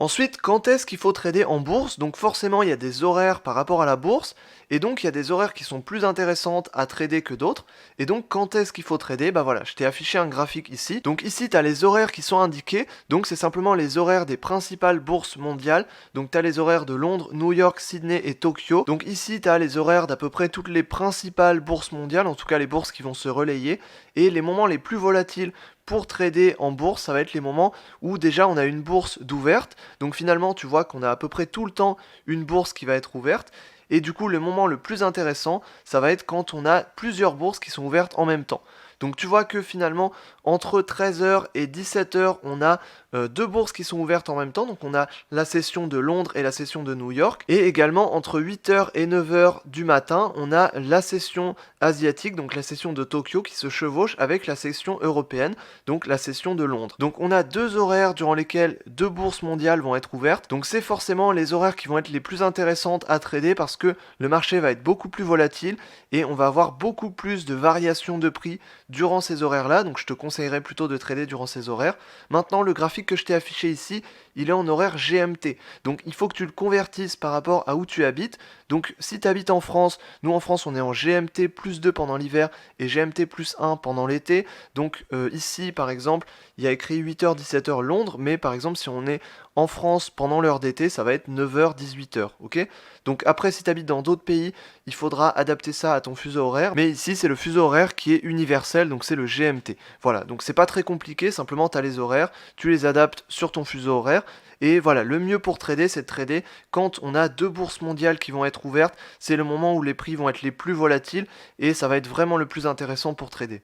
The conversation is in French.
Ensuite, quand est-ce qu'il faut trader en bourse? Donc forcément, il y a des horaires par rapport à la bourse, et donc il y a des horaires qui sont plus intéressantes à trader que d'autres. Et donc quand est-ce qu'il faut trader? Bah voilà, je t'ai affiché un graphique ici. Donc ici, tu as les horaires qui sont indiqués, donc c'est simplement les horaires des principales bourses mondiales. Donc tu as les horaires de Londres, New York, Sydney et Tokyo. Donc ici, tu as les horaires d'à peu près toutes les principales bourses mondiales, en tout cas les bourses qui vont se relayer. Et les moments les plus volatiles pour trader en bourse, ça va être les moments où déjà on a une bourse d'ouverte. Donc finalement, tu vois qu'on a à peu près tout le temps une bourse qui va être ouverte. Et du coup, le moment le plus intéressant, ça va être quand on a plusieurs bourses qui sont ouvertes en même temps. Donc tu vois que finalement, entre 13h et 17h, on a deux bourses qui sont ouvertes en même temps. Donc on a la session de Londres et la session de New York. Et également, entre 8h et 9h du matin, on a la session asiatique, donc la session de Tokyo qui se chevauche avec la session européenne, donc la session de Londres. Donc on a deux horaires durant lesquels deux bourses mondiales vont être ouvertes. Donc c'est forcément les horaires qui vont être les plus intéressantes à trader parce que le marché va être beaucoup plus volatile et on va avoir beaucoup plus de variations de prix durant ces horaires-là. Donc je te conseillerais plutôt de trader durant ces horaires. Maintenant, le graphique que je t'ai affiché ici, il est en horaire GMT. Donc il faut que tu le convertisses par rapport à où tu habites. Donc si tu habites en France, nous en France on est en GMT plus 2 pendant l'hiver et GMT plus 1 pendant l'été. Donc ici par exemple, il y a écrit 8h 17h Londres, mais par exemple si on est en France pendant l'heure d'été, ça va être 9h 18h, ok? Donc après si tu habites dans d'autres pays, il faudra adapter ça à ton fuseau horaire, mais ici c'est le fuseau horaire qui est universel, donc c'est le GMT. Voilà, donc c'est pas très compliqué, simplement tu as les horaires, tu les adaptes sur ton fuseau horaire, et voilà, le mieux pour trader, c'est de trader quand on a deux bourses mondiales qui vont être ouvertes, c'est le moment où les prix vont être les plus volatiles, et ça va être vraiment le plus intéressant pour trader.